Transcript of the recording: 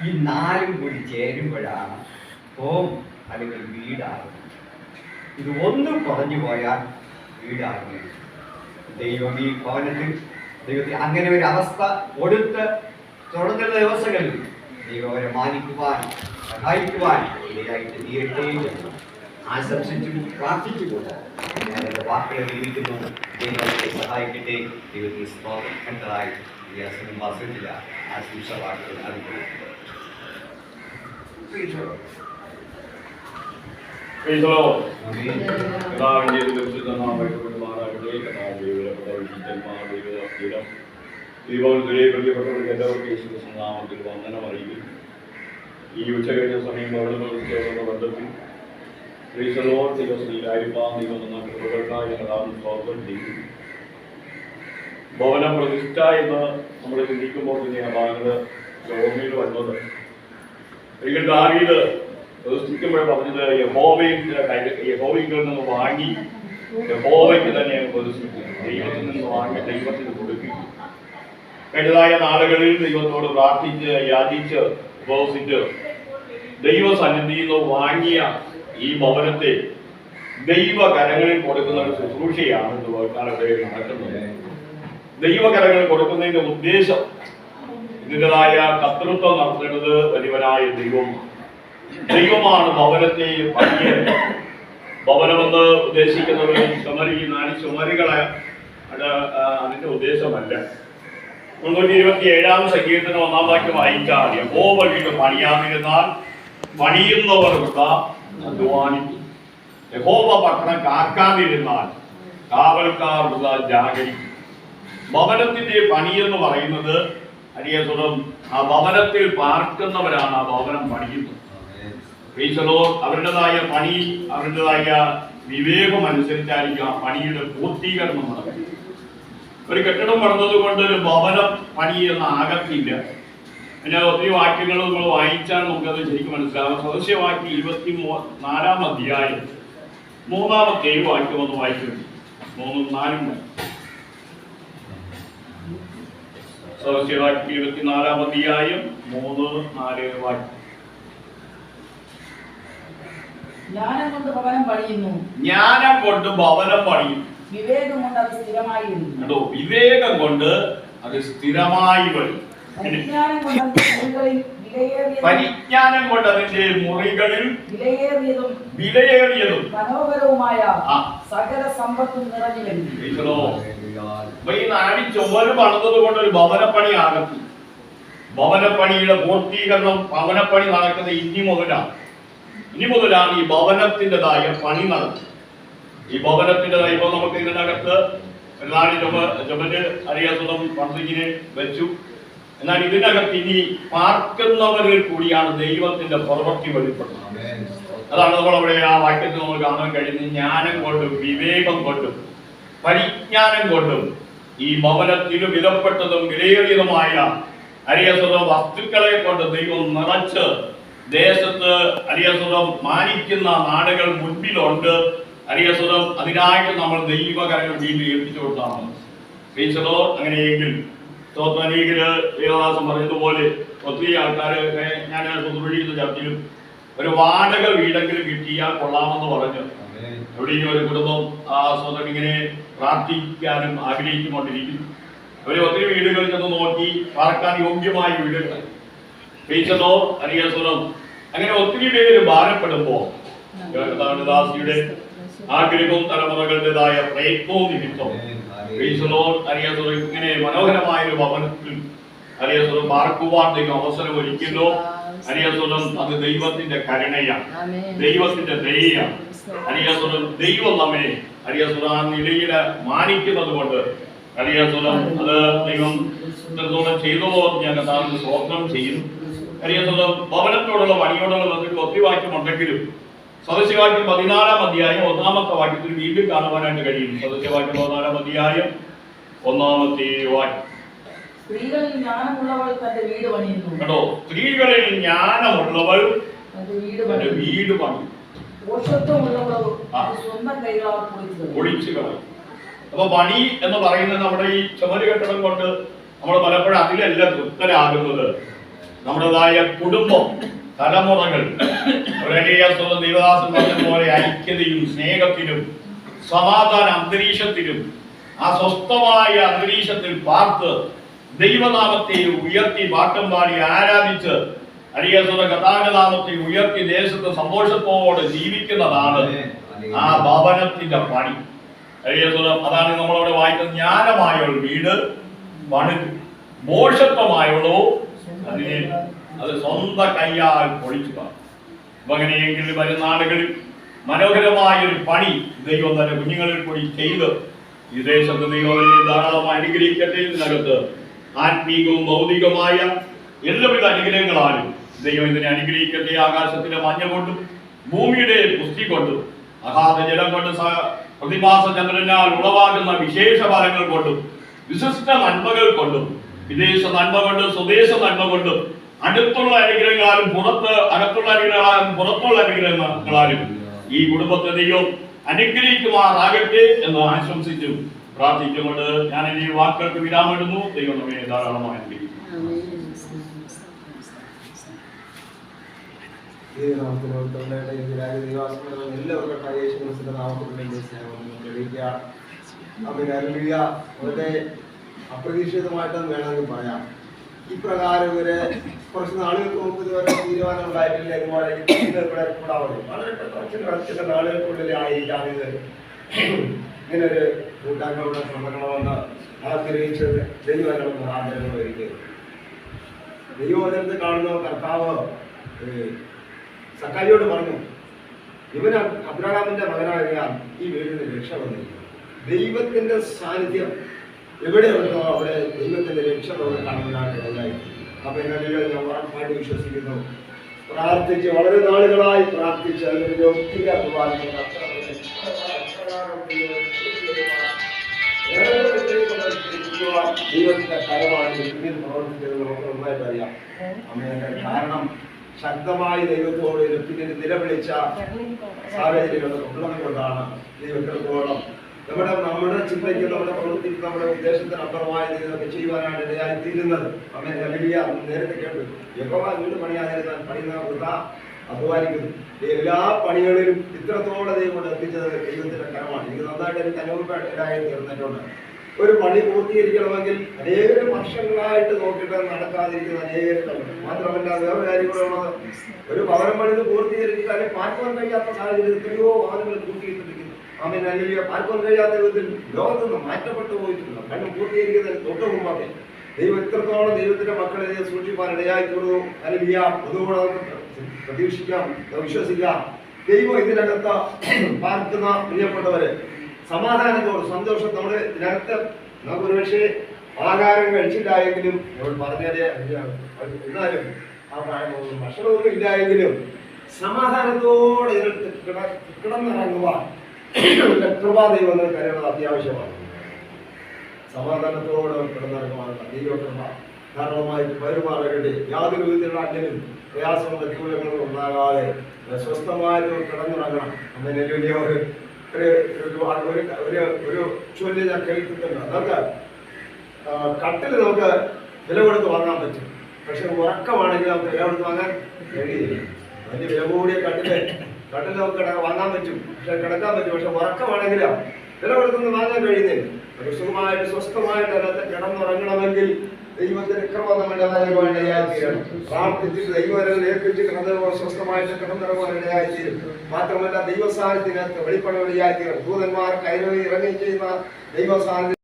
ഈ നാലും കൂടി ചേരുമ്പോഴാണ് ഹോം അല്ലെങ്കിൽ വീടാകുന്നത്. ഇത് ഒന്നും കുറഞ്ഞു പോയാൽ വീടാകുന്നത്. ദൈവം ഈ ഭവനത്തിൽ ദൈവത്തിൽ അങ്ങനെ ഒരു അവസ്ഥ കൊടുത്ത് തുടങ്ങുന്ന ദിവസങ്ങളിൽ ദൈവം അവരെ മാനിക്കുവാൻ സഹായിക്കുവാൻ ഇടയായിട്ട് തീരട്ടെ ആശംസിച്ചും പ്രാർത്ഥിച്ചുകൊണ്ട് ഞാൻ എൻ്റെ വാക്കുകൾ ജീവിക്കുന്നു. ദൈവത്തെ സഹായിക്കട്ടെ. ദൈവത്തെ സ്തോത്രം കണ്ടതായി ഈ വാസത്തില്ല ആശംസ വാക്കുകൾ അറിയിക്കുന്നു. നാമത്തിൽ വന്ദനം അറിയിക്കുന്നു. ഈ ഉച്ച കഴിഞ്ഞ സമയം അവിടെ ബന്ധത്തിൽ ഭവന പ്രതിഷ്ഠ എന്ന് നമ്മൾ ചിന്തിക്കുമ്പോൾ തന്നെ ആ ഭാഗങ്ങള് ഓർമ്മയിൽ വന്നത് ഒരിക്കൽ ദാവീദ് പ്രതിഷ്ഠിക്കുമ്പോൾ പറഞ്ഞത് യഹോവയിൽ നിന്ന് വാങ്ങി യഹോവയ്ക്ക് തന്നെ പ്രതിഷ്ഠിക്കുക, ദൈവത്തിൽ നിന്ന് വാങ്ങി ദൈവത്തിന് കൊടുക്കുക. കഴിഞ്ഞതായ നാളുകളിൽ ദൈവത്തോട് പ്രാർത്ഥിച്ച് യാചിച്ച് ഉപവസിച്ച് ദൈവസന്നിധിയിൽ നിന്ന് വാങ്ങിയ ഈ ഭവനത്തെ ദൈവകരങ്ങളിൽ കൊടുക്കുന്ന ഒരു ശുശ്രൂഷയാണ് ഇന്ന് വർക്കാലത്തിൽ നടക്കുന്നത്. ദൈവകരങ്ങളിൽ കൊടുക്കുന്നതിന്റെ ഉദ്ദേശം ഇതിൻ്റെതായ കർത്തൃത്വം നടത്തേണ്ടത് വലിയവനായ ദൈവമാണ് ഭവനത്തെ പണിയത്. ഭവനമെന്ന് ഉദ്ദേശിക്കുന്നത് നാല് ചുമരുകളെ അതിന്റെ ഉദ്ദേശമല്ല. 327 സങ്കീർത്തനം 1-ാം വാക്യം വായിച്ചാൽ യഹോവ വീട് പണിയാതിരുന്നാൽ പണിയുന്നവർ അധ്വാനിക്കും. യഹോവ പട്ടണം കാക്കാതിരുന്നാൽ കാവൽക്കാർ ജാഗരിക്കും. ഭവനത്തിന്റെ പണി എന്ന് പറയുന്നത് അരിയസുഖം ആ ഭവനത്തിൽ പാർക്കുന്നവരാണ് ആ ഭവനം പണിയുന്നത്. അവരുടേതായ പണി അവരുടേതായ വിവേകം അനുസരിച്ചായിരിക്കും ആ പണിയുടെ പൂർത്തീകരണം നടക്കുന്നത്. ഒരു കെട്ടിടം പണിതത് കൊണ്ട് ഒരു ഭവനം പണി എന്ന് ആകത്തില്ല. പിന്നെ ഒത്തിരി വാക്യങ്ങൾ നമ്മൾ വായിച്ചാൽ നമുക്കത് ശരിക്കും മനസ്സിലാവും. സദൃശ്യവാക്യം 24-ാം അധ്യായം 3-ാമത്തെ വാക്യം ഒന്ന് വായിക്കുന്നു. 3-4 സദൃശ്യവാക്യം 24-ാം അധ്യായം 3-4 വാക്യം. ജ്ഞാനം കൊണ്ട് ഭവനം പണിയുന്നു, വിവേകം കൊണ്ട് അത് സ്ഥിരമായിരുന്നു. വിവേകം കൊണ്ട് അത് സ്ഥിരമായി വരും. പരിജ്ഞാനം കൊണ്ട് അതിന്റെ മുറികളിൽ വിലയേറിയതും മനോഹരവുമായ സകല സമ്പത്തും നിറഞ്ഞു വരും. ഈ നാടി ചുമര് പണിതത് കൊണ്ട് ഒരു ഭവനപ്പണി ആകത്തി. ഭവനപ്പണിയുടെ പൂർത്തീകരണം ഭവനപ്പണി നടക്കുന്നത് ഇനി മുതലാണ് ഈ ഭവനത്തിൻ്റെതായ പണി നടത്തുന്നത്. ഈ ഭവനത്തിൻ്റെതായ ഇപ്പൊ നമുക്ക് ഇതിനകത്ത് നാല് ചുമര് അറിയാത്തതും പണ്ടിങ്ങനെ വെച്ചു. എന്നാൽ ഇതിനകത്ത് ഇനി പാർക്കുന്നവരിൽ കൂടിയാണ് ദൈവത്തിന്റെ പ്രവൃത്തി വെളിപ്പെടുന്നത്. അതാണ് നമ്മൾ അവിടെ ആ വാക്യത്തിൽ നമ്മൾ കാണാൻ കഴിയുന്നത്. ജ്ഞാനം കൊണ്ടും വിവേകം കൊണ്ടും പരിജ്ഞാനം കൊണ്ടും ഈ ഭവനത്തിന് വിലപ്പെട്ടതും വിലയേറിയതുമായ അരിയസുഖം വസ്തുക്കളെ കൊണ്ട് ദൈവം നിറച്ച് ദേശത്ത് അരിയസുഖം മാനിക്കുന്ന നാടുകൾ മുൻപിലുണ്ട്. അരിയസുഖം അതിനായിട്ട് നമ്മൾ ദൈവകരങ്ങൾ വീണ്ടും ഏൽപ്പിച്ചു കൊടുത്താണ്. അങ്ങനെയെങ്കിൽ ദേവദാസം പറഞ്ഞതുപോലെ ഒത്തിരി ആൾക്കാർ ഞാൻ ശുശ്രൂഷിക്കുന്ന ചർച്ചയിലും ഒരു വാടക വീടെങ്കിലും കിട്ടിയാൽ കൊള്ളാമെന്ന് പറഞ്ഞു. എവിടെയും ഒരു കുടുംബം ആ സ്വന്തം ഇങ്ങനെ പ്രാർത്ഥിക്കാനും ആഗ്രഹിച്ചുകൊണ്ടിരിക്കുന്നു. അവര് ഒത്തിരി വീടുകളിൽ ചെന്ന് നോക്കി പാർക്കാൻ യോഗ്യമായ വീടുകൾ അറിയാസുരം അങ്ങനെ ഒത്തിരി പേര് ഭാരപ്പെടുമ്പോ ദാസിയുടെ ആഗ്രഹവും തലമുറകളുടേതായ പ്രയത്നവും നിമിത്തം അറിയാസുരം ഇങ്ങനെ മനോഹരമായ ഒരു ഭവനത്തിൽ അറിയാസുരം പാർക്കുവാൻ അവസരം ഒരുക്കുന്നു. അറിയാസുരം അത് ദൈവത്തിന്റെ കരുണയാണ്, ദൈവത്തിന്റെ ദയയാണ്. അറിയാസുരം ദൈവം നമ്മെ അറിയാസുരം ആ നിലയിൽ മാനിക്കുന്നത് കൊണ്ട് അറിയാസുരം അത് ദൈവം ചെയ്തോ ഞാൻ കഥാവിന് സ്തോത്രം ചെയ്യുന്നു. അറിയാസുരം ഭവനത്തോടുള്ള പണിയോടുള്ള ബന്ധത്തിൽ ഒത്തിരി വാക്യമുണ്ടെങ്കിലും സദൃശ്യവാക്യം 14-ാം അധ്യായം 1-ാമത്തെ വാക്യത്തിൽ വീണ്ടും കാണുവാനായിട്ട് കഴിയും. സദൃശ്യവാക്യം 14-ാം അധ്യായം 1-ാമത്തെ വാക്യം. സ്ത്രീകളിൽ ജ്ഞാനമുള്ളവൾ തന്റെ വീട് പണിയുന്നു. കേട്ടോ, സ്ത്രീകളിൽ ജ്ഞാനമുള്ളവൾ തന്റെ വീട് പണിയും. ഒളിച്ചു കളയും. അപ്പൊ പണി എന്ന് പറയുന്നത് നമ്മുടെ ഈ ചുമര് കെട്ടിടം കൊണ്ട് നമ്മൾ പലപ്പോഴും അതിലല്ല തൃപ്തരാകുന്നത്. നമ്മുടേതായ കുടുംബം, തലമുറകൾ ദേവദാസൻ പറഞ്ഞതുപോലെ ഐക്യതയും സ്നേഹത്തിലും സമാധാന അന്തരീക്ഷത്തിലും ആ സ്വസ്ഥമായ അന്തരീക്ഷത്തിൽ പാർത്ത് ദൈവനാമത്തെ ഉയർത്തി പാട്ടം പാടി ആരാധിച്ച് അരിയസുര കഥാനാമത്തെ ഉയർത്തി ദേശത്ത് സന്തോഷത്തോടെ ജീവിക്കുന്നതാണ് ആ ഭവനത്തിന്റെ പണി. അരിയസുരം അതാണ് നമ്മളവിടെ വായിക്കുന്നത്. ജ്ഞാനമായുള്ള വീട് പണി, മോശത്വമായുള്ളൂ അതിനെ അത് സ്വന്തം കയ്യാൽ പൊളിച്ചു കാണും. അപ്പൊ അങ്ങനെയെങ്കിൽ വരുന്ന നാടുകളിൽ മനോഹരമായൊരു പണി ദൈവം തന്നെ കുഞ്ഞുങ്ങളിൽ കൂടി ചെയ്ത് ഈ ദേശത്ത് ദൈവം ധാരാളമായി അനുഗ്രഹിക്കട്ടെ. ഇതിനകത്ത് ആത്മീകവും ഭൗതികമായ എല്ലാവിധ അനുഗ്രഹങ്ങളാലും ദൈവം ഇതിനെ അനുഗ്രഹിക്കട്ടെ. ആകാശത്തിലെ മഞ്ഞ കൊണ്ടും ഭൂമിയുടെ പുഷ്ടി കൊണ്ടും അഗാധ ജലം കൊണ്ട് പ്രതിമാസ ചന്ദ്രനാൽ ഉളവാകുന്ന വിശേഷ ഫലങ്ങൾ കൊണ്ടും വിശിഷ്ട നന്മകൾ കൊണ്ടും വിദേശ നന്മ കൊണ്ടും സ്വദേശ നന്മ കൊണ്ടും അടുത്തുള്ള അനുഗ്രഹങ്ങളാലും അകത്തുള്ള അനുഗ്രഹങ്ങളാലും പുറത്തുള്ള അനുഗ്രഹങ്ങളാലും ഈ കുടുംബത്തെ ദൈവം അനുഗ്രഹിക്കുമാറാകട്ടെ എന്ന് ആശംസിച്ചു പ്രാർത്ഥിച്ചുകൊണ്ട് ഞാൻ ഈ വാക്കുകൾക്ക് വിരാമിടുന്നു. ദൈവം നമ്മെ ധാരാളമായി അനുഗ്രഹിക്കും. അപ്രതീക്ഷിതമായിട്ടെന്ന് വേണമെങ്കിൽ പറയാം. ഇപ്രകാരം ഇവര് കുറച്ച് നാളുകൾക്ക് മുമ്പ് ഇതുവരെ തീരുമാനം ഉണ്ടായിട്ടില്ല. ഇവിടെ കൂടാവുള്ളൂ. വളരെ ചില നാളുകൾക്കുള്ളിൽ ആയിരിക്കാം ഇത് ഇങ്ങനൊരു കൂട്ടായ്മയുടെ ശ്രമങ്ങളെന്ന് ആഗ്രഹിച്ചത് ദൈവങ്ങളുടെ ആദരങ്ങൾ ഒരിക്കലും ദൈവവചനത്തിൽ കാണുന്ന കർത്താവ് സക്കാരിയോട് പറഞ്ഞു, ഇവൻ അബ്രഹാമിന്റെ മകനായാൽ ഈ വീടിന് രക്ഷ വന്നിരിക്കും. ദൈവത്തിന്റെ സാന്നിധ്യം എവിടെയുണ്ടോ അവിടെ ദൈവത്തിന്റെ രക്ഷ നമുക്ക് കാണുന്നതിനാണ് ഇടയായി. അപ്പൊ എന്നാലും ഞാൻ ഉറപ്പായിട്ട് വിശ്വസിക്കുന്നു. പ്രാർത്ഥിച്ച് വളരെ നാളുകളായി പ്രാർത്ഥിച്ച് അതിന്റെ ഒത്തിരി ദൈവത്തിന്റെ കരമാണ് പിന്നിൽ പ്രവർത്തിച്ചത് നമുക്ക് നന്നായിട്ട് അറിയാം. കാരണം ശക്തമായി ദൈവത്തോട് പിന്നിൽ നിലവിളിച്ച സാഹചര്യങ്ങൾ ഉള്ളതുകൊണ്ടാണ് ദൈവത്തോളം നമ്മുടെ ചിന്തയ്ക്ക് നമ്മുടെ പ്രവൃത്തിക്ക് നമ്മുടെ ഉദ്ദേശത്തിന് അപ്പുറമായ ഇതൊക്കെ ചെയ്യുവാനാണ് ഇടയായി തീരുന്നത്. അങ്ങനെ വലിയ നേരത്തെ കേട്ടു യഹോവ വീട് പണിയാതിരുന്നാൽ പണിയുന്ന വൃഥ അധ്വാനിക്കുന്നു. എല്ലാ പണികളിലും ഇത്രത്തോളം ദൈവം എത്തിച്ചത് ദൈവത്തിന്റെ കരമാണ്. എനിക്ക് നന്നായിട്ട് എനിക്ക് അനുഭവപ്പെടായി തീർന്നിട്ടുണ്ട്. ഒരു പണി പൂർത്തീകരിക്കണമെങ്കിൽ അനേകം വർഷങ്ങളായിട്ട് നോക്കിയിട്ട് നടക്കാതിരിക്കുന്ന അനേകം. മാത്രമല്ല വേറെ കാര്യം കൂടെ ഉള്ളത്, ഒരു ഭവനം പണിത് പൂർത്തീകരിച്ചിട്ട് അല്ലെങ്കിൽ പാർക്കുവാൻ കഴിയാത്ത സാഹചര്യത്തിൽ എത്രയോ ഭവനങ്ങൾ പൂർത്തീകരിച്ചിരിക്കുന്നു. Amen hallelujah. പാർക്കുവാൻ കഴിയാത്ത വിധത്തിൽ ലോകത്ത് നിന്ന് മാറ്റപ്പെട്ടു പോയിട്ടുണ്ട്. കണ്ണും പൂർത്തീകരിക്കുന്നതിന് തൊട്ട് മുമ്പൊക്കെ ദൈവം ഇത്രത്തോളം ദൈവത്തിന്റെ മക്കളെ സൂക്ഷിപ്പാൻ ഇടയായി തീർന്നു. ഹല്ലേലൂയ. അതുകൂടെ നമുക്ക് പ്രതീക്ഷിക്കാം, വിശ്വസിക്കാം. ദൈവം ഇതിനകത്ത് പാർക്കുന്ന പ്രിയപ്പെട്ടവരെ സമാധാനത്തോട് സന്തോഷം നമ്മുടെ ഇതിനകത്ത് നമുക്ക് ഒരുപക്ഷെ ആഹാരം കഴിച്ചില്ലായെങ്കിലും നമ്മൾ പറഞ്ഞാലേ എന്നാലും ആ ഭക്ഷണമൊന്നും ഇല്ലായെങ്കിലും സമാധാനത്തോടെ ഇതിനകത്ത് കിടന്നിറങ്ങുവാൻ കൃപാദൈവം കരുതുന്നത് അത്യാവശ്യമാണ്. സമാധാനത്തോടെ കിടന്നിറങ്ങുവാനുള്ള ദൈവകൃപ ധാരാളമായിട്ട് വരുമാറകട്ടെ. യാതൊരു വിധത്തിലുള്ള അന്യനും പ്രയാസവും പ്രതികൂലങ്ങളും ഉണ്ടാകാതെ സ്വസ്ഥമായിട്ട് കിടന്നിറങ്ങണം. അങ്ങനെ വലിയ ഒരു ചൊല്ലി ഞാൻ കേൾക്കുന്നുണ്ട്. നമുക്ക് കട്ടിൽ നമുക്ക് വില കൊടുത്ത് വാങ്ങാൻ പറ്റും. പക്ഷെ ഉറക്കമാണെങ്കിൽ നമുക്ക് വില കൊടുത്ത് വാങ്ങാൻ കഴിയില്ല. വലിയ വില കൂടിയ കട്ടിൽ നമുക്ക് വാങ്ങാൻ പറ്റും, പക്ഷെ കിടക്കാൻ പറ്റും. പക്ഷെ ഉറക്കമാണെങ്കിൽ വില കൊടുത്തൊന്നും വാങ്ങാൻ കഴിയുന്നില്ല. സുഖമായിട്ട് സ്വസ്ഥമായിട്ട് അതിനകത്ത് കിടന്നുറങ്ങണമെങ്കിൽ ദൈവത്തിന്റെ കൃപ നമ്മുടെ ഇടയായിത്തീരണം. പ്രാർത്ഥിച്ചിട്ട് ദൈവവരെ ഏൽപ്പിച്ച് കിടന്ന് സ്വസ്ഥമായിട്ട് കിടന്നിറങ്ങുവാൻ ഇടയായിത്തീരും. മാത്രമല്ല ദൈവസാന്നിധ്യത്തിനകത്ത് വെളിപ്പെടാൻ ഇടയായിത്തീരും. ദൂതന്മാർ കയറി ഇറങ്ങി ചെയ്യുന്ന ദൈവസാന്നിധ്യം